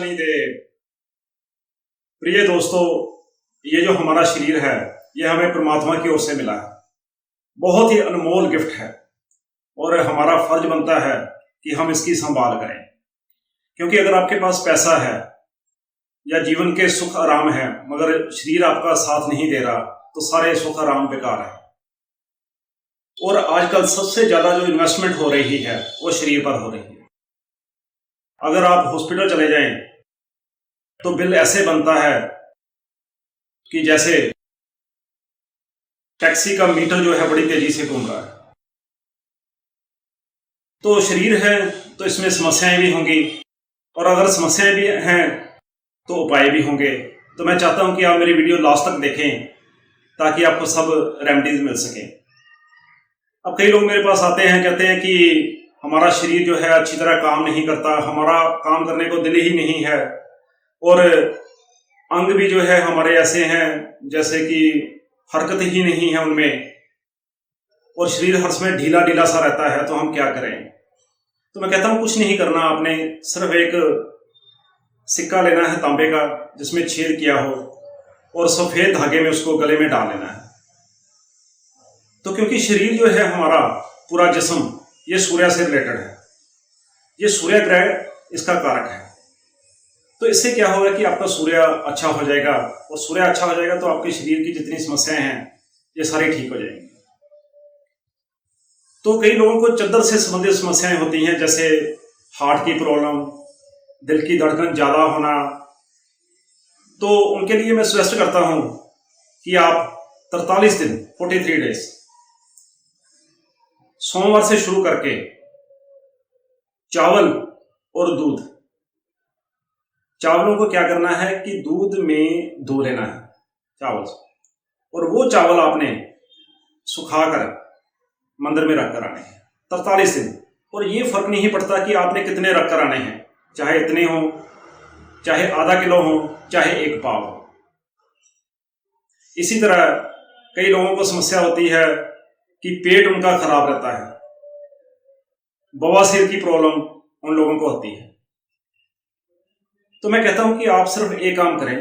शनिदेव। प्रिय दोस्तों, ये जो हमारा शरीर है ये हमें परमात्मा की ओर से मिला है। बहुत ही अनमोल गिफ्ट है और हमारा फर्ज बनता है कि हम इसकी संभाल करें, क्योंकि अगर आपके पास पैसा है या जीवन के सुख आराम है मगर शरीर आपका साथ नहीं दे रहा तो सारे सुख आराम बेकार है। और आजकल सबसे ज्यादा जो इन्वेस्टमेंट हो रही है वो शरीर पर हो रही है। अगर आप हॉस्पिटल चले जाएं तो बिल ऐसे बनता है कि जैसे टैक्सी का मीटर जो है बड़ी तेजी से घूम रहा है। तो शरीर है तो इसमें समस्याएं भी होंगी, और अगर समस्याएं भी हैं तो उपाय भी होंगे। तो मैं चाहता हूं कि आप मेरी वीडियो लास्ट तक देखें ताकि आपको सब रेमेडीज मिल सकें। अब कई लोग मेरे पास आते हैं, कहते हैं कि हमारा शरीर जो है अच्छी तरह काम नहीं करता, हमारा काम करने को दिल ही नहीं है, और अंग भी जो है हमारे ऐसे हैं जैसे कि हरकत ही नहीं है उनमें, और शरीर हर समय ढीला ढीला सा रहता है। तो हम क्या करें? तो मैं कहता हूं कुछ नहीं करना, आपने सिर्फ एक सिक्का लेना है तांबे का जिसमें छेद किया हो, और सफेद धागे में उसको गले में डाल लेना है। तो क्योंकि शरीर जो है हमारा पूरा जिस्म ये सूर्य से रिलेटेड है, ये सूर्य ग्रह इसका कारक है। तो इससे क्या होगा कि आपका सूर्य अच्छा हो जाएगा, और सूर्य अच्छा हो जाएगा तो आपके शरीर की जितनी समस्याएं हैं ये सारी ठीक हो जाएंगी। तो कई लोगों को चद्दर से संबंधित समस्याएं होती हैं, जैसे हार्ट की प्रॉब्लम, दिल की धड़कन ज्यादा होना। तो उनके लिए मैं सजेस्ट करता हूं कि आप 43 दिन 43 डेज सोमवार से शुरू करके चावल और दूध, चावलों को क्या करना है कि दूध में धो लेना है चावल से, और वो चावल आपने सुखाकर मंदिर में रखकर आने हैं 43 दिन। और ये फर्क नहीं पड़ता कि आपने कितने रख कर आने हैं, चाहे इतने हो, चाहे आधा किलो हो, चाहे एक पाव हो। इसी तरह कई लोगों को समस्या होती है कि पेट उनका खराब रहता है, बवासीर की प्रॉब्लम उन लोगों को होती है। तो मैं कहता हूं कि आप सिर्फ एक काम करें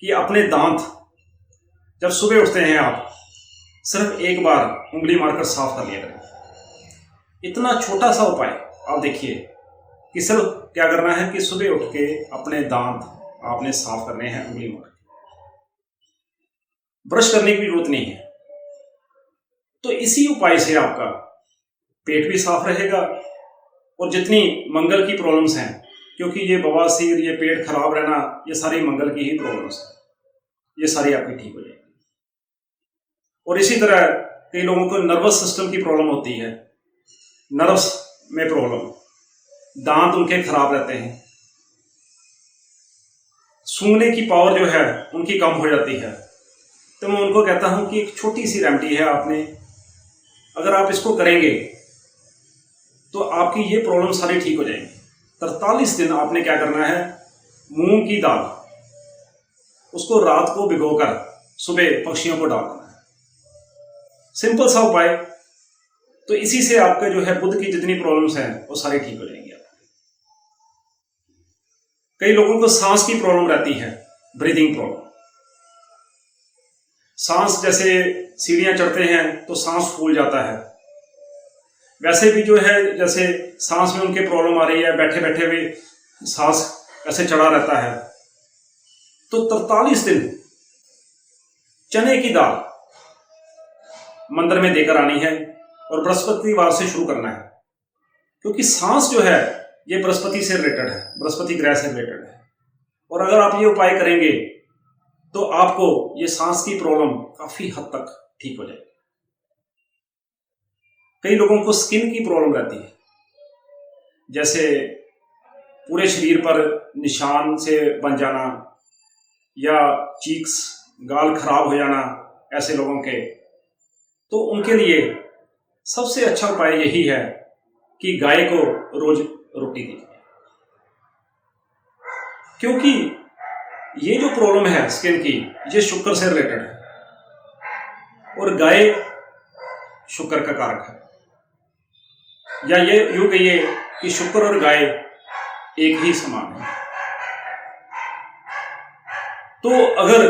कि अपने दांत जब सुबह उठते हैं आप सिर्फ एक बार उंगली मारकर साफ कर लिया करें। इतना छोटा सा उपाय आप देखिए कि सिर्फ क्या करना है कि सुबह उठ के अपने दांत आपने साफ करने हैं उंगली मार के, ब्रश करने की जरूरत नहीं है। तो इसी उपाय से आपका पेट भी साफ रहेगा, और जितनी मंगल की प्रॉब्लम्स हैं, क्योंकि ये बवासीर, ये पेट खराब रहना, ये सारी मंगल की ही प्रॉब्लम्स हैं, ये सारी आपकी ठीक हो जाएगी। और इसी तरह कई लोगों को नर्वस सिस्टम की प्रॉब्लम होती है, नर्व्स में प्रॉब्लम, दांत उनके खराब रहते हैं, सूंघने की पावर जो है उनकी कम हो जाती है। तो मैं उनको कहता हूं कि एक छोटी सी रेमेडी है, आपने अगर आप इसको करेंगे तो आपकी ये प्रॉब्लम सारी ठीक हो जाएंगी। 43 दिन आपने क्या करना है, मूंग की दाल उसको रात को भिगोकर सुबह पक्षियों को डाल देना है। सिंपल सा उपाय। तो इसी से आपके जो है बुध की जितनी प्रॉब्लम्स हैं वो सारी ठीक हो जाएंगी। कई लोगों को सांस की प्रॉब्लम रहती है, ब्रीदिंग प्रॉब्लम, सांस जैसे सीढ़ियां चढ़ते हैं तो सांस फूल जाता है, वैसे भी जो है जैसे सांस में उनके प्रॉब्लम आ रही है, बैठे बैठे भी सांस ऐसे चढ़ा रहता है। तो 43 दिन चने की दाल मंदिर में देकर आनी है, और बृहस्पतिवार से शुरू करना है, क्योंकि सांस जो है ये बृहस्पति से रिलेटेड है, बृहस्पति ग्रह से रिलेटेड है। और अगर आप ये उपाय करेंगे तो आपको ये सांस की प्रॉब्लम काफी हद तक ठीक हो जाएगी। कई लोगों को स्किन की प्रॉब्लम रहती है, जैसे पूरे शरीर पर निशान से बन जाना, या चीक्स गाल खराब हो जाना, ऐसे लोगों के। तो उनके लिए सबसे अच्छा उपाय यही है कि गाय को रोज रोटी दीजिए, क्योंकि ये जो प्रॉब्लम है स्किन की ये शुक्र से रिलेटेड है, और गाय शुक्र का कारक है, या ये यूं कहिए कि शुक्र और गाय एक ही समान है। तो अगर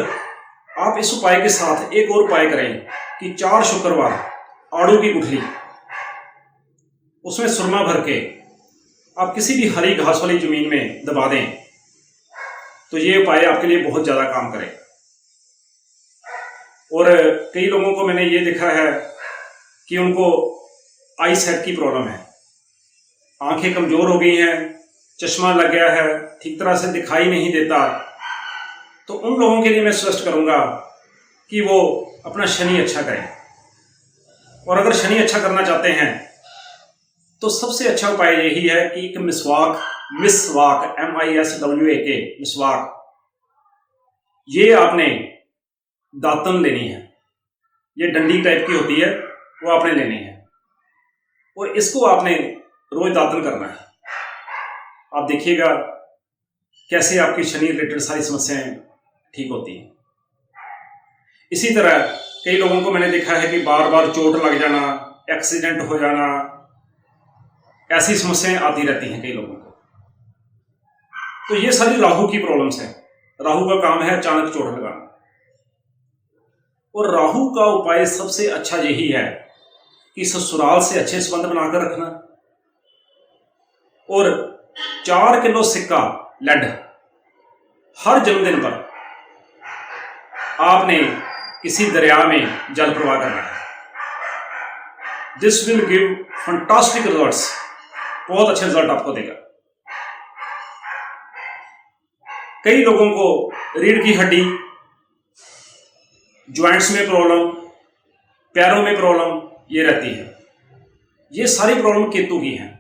आप इस उपाय के साथ एक और उपाय करें कि 4 शुक्रवार आड़ू की गुठली, उसमें सुरमा भर के आप किसी भी हरी घास वाली जमीन में दबा दें, तो ये उपाय आपके लिए बहुत ज्यादा काम करेगा। और कई लोगों को मैंने ये देखा है कि उनको आई साइट की प्रॉब्लम है, आंखें कमजोर हो गई हैं, चश्मा लग गया है, ठीक तरह से दिखाई नहीं देता। तो उन लोगों के लिए मैं सजेस्ट करूंगा कि वो अपना शनि अच्छा करें। और अगर शनि अच्छा करना चाहते हैं तो सबसे अच्छा उपाय यही है कि एक मिसवाक MISWAK मिसवाक, ये आपने दातन लेनी है। ये डंडी टाइप की होती है, वो आपने लेनी है और इसको आपने रोज दातन करना है। आप देखिएगा कैसे आपकी शनि रिलेटेड सारी समस्याएं ठीक होती हैं। इसी तरह कई लोगों को मैंने देखा है कि बार बार चोट लग जाना, एक्सीडेंट हो जाना, ऐसी समस्याएं आती रहती हैं कई लोगों को। तो ये सारी राहु की प्रॉब्लम्स हैं। राहु का काम है अचानक चोट लगाना। और राहु का उपाय सबसे अच्छा यही है कि ससुराल से अच्छे संबंध बनाकर रखना और 4 किलो सिक्का लेड हर जन्मदिन पर आपने किसी दरिया में जल प्रवाह करना है। This will give fantastic results, बहुत अच्छे रिजल्ट आपको देगा। कई लोगों को रीढ़ की हड्डी, ज्वाइंट्स में प्रॉब्लम, पैरों में प्रॉब्लम ये रहती है। ये सारी प्रॉब्लम केतु की हैं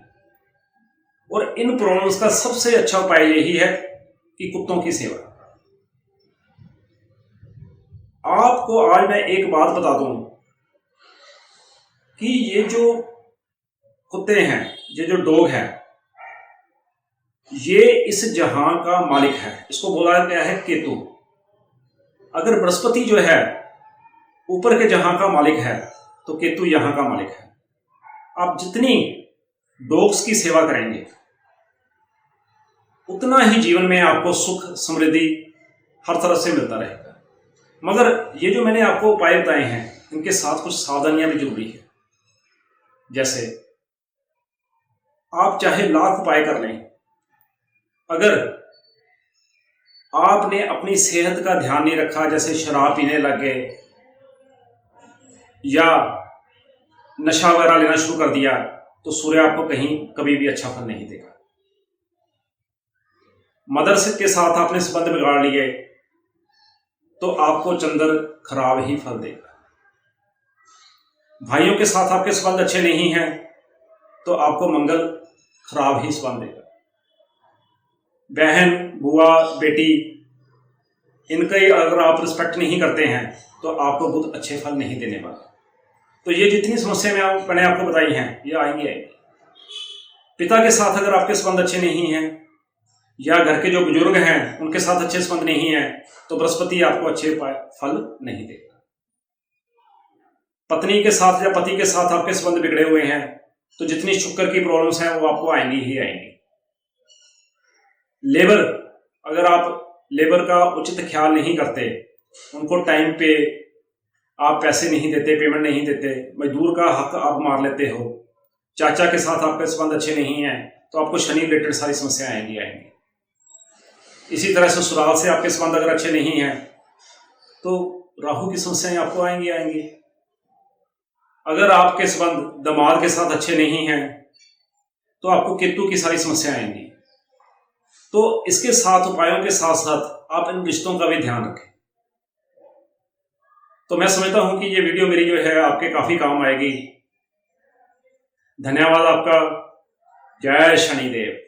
और इन प्रॉब्लम्स का सबसे अच्छा उपाय यही है कि कुत्तों की सेवा। आपको आज मैं एक बात बता दूं कि ये जो कुत्ते हैं, ये जो डॉग है, ये इस जहां का मालिक है। इसको बोला गया है केतु। अगर बृहस्पति जो है ऊपर के जहां का मालिक है तो केतु यहां का मालिक है। आप जितनी डॉग्स की सेवा करेंगे उतना ही जीवन में आपको सुख समृद्धि हर तरफ से मिलता रहेगा। मगर ये जो मैंने आपको उपाय बताए हैं इनके साथ कुछ सावधानियां भी जरूरी है। जैसे आप चाहे लाख उपाय कर लें, अगर आपने अपनी सेहत का ध्यान नहीं रखा, जैसे शराब पीने लग गए या नशा वगैरह लेना शुरू कर दिया, तो सूर्य आपको कहीं कभी भी अच्छा फल नहीं देगा। मदर के साथ आपने संबंध बिगाड़ लिए तो आपको चंद्र खराब ही फल देगा। भाइयों के साथ आपके संबंध अच्छे नहीं हैं तो आपको मंगल खराब ही संबंध देगा। बहन, बुआ, बेटी, इनका अगर आप रिस्पेक्ट नहीं करते हैं तो आपको बहुत अच्छे फल नहीं देने वाला। तो ये जितनी समस्या मैंने आपको बताई हैं ये आएंगी। पिता के साथ अगर आपके संबंध अच्छे नहीं हैं या घर के जो बुजुर्ग हैं उनके साथ अच्छे संबंध नहीं है तो बृहस्पति आपको अच्छे फल नहीं देगा। पत्नी के साथ या पति के साथ आपके संबंध बिगड़े हुए हैं तो जितनी शुक्र की प्रॉब्लम्स हैं वो आपको आएंगी ही आएंगी। लेबर, अगर आप लेबर का उचित ख्याल नहीं करते, उनको टाइम पे आप पैसे नहीं देते, पेमेंट नहीं देते, मजदूर का हक आप मार लेते हो, चाचा के साथ आपके संबंध अच्छे नहीं हैं तो आपको शनि रिलेटेड सारी समस्याएं आएंगी। इसी तरह ससुराल से आपके संबंध अगर अच्छे नहीं हैं तो राहु की समस्याएं आपको आएंगी। अगर आपके संबंध दामाद के साथ अच्छे नहीं हैं तो आपको केतु की सारी समस्याएं आएंगी। तो इसके साथ उपायों के साथ साथ आप इन रिश्तों का भी ध्यान रखें। तो मैं समझता हूं कि ये वीडियो मेरी जो है आपके काफी काम आएगी। धन्यवाद आपका। जय शनिदेव।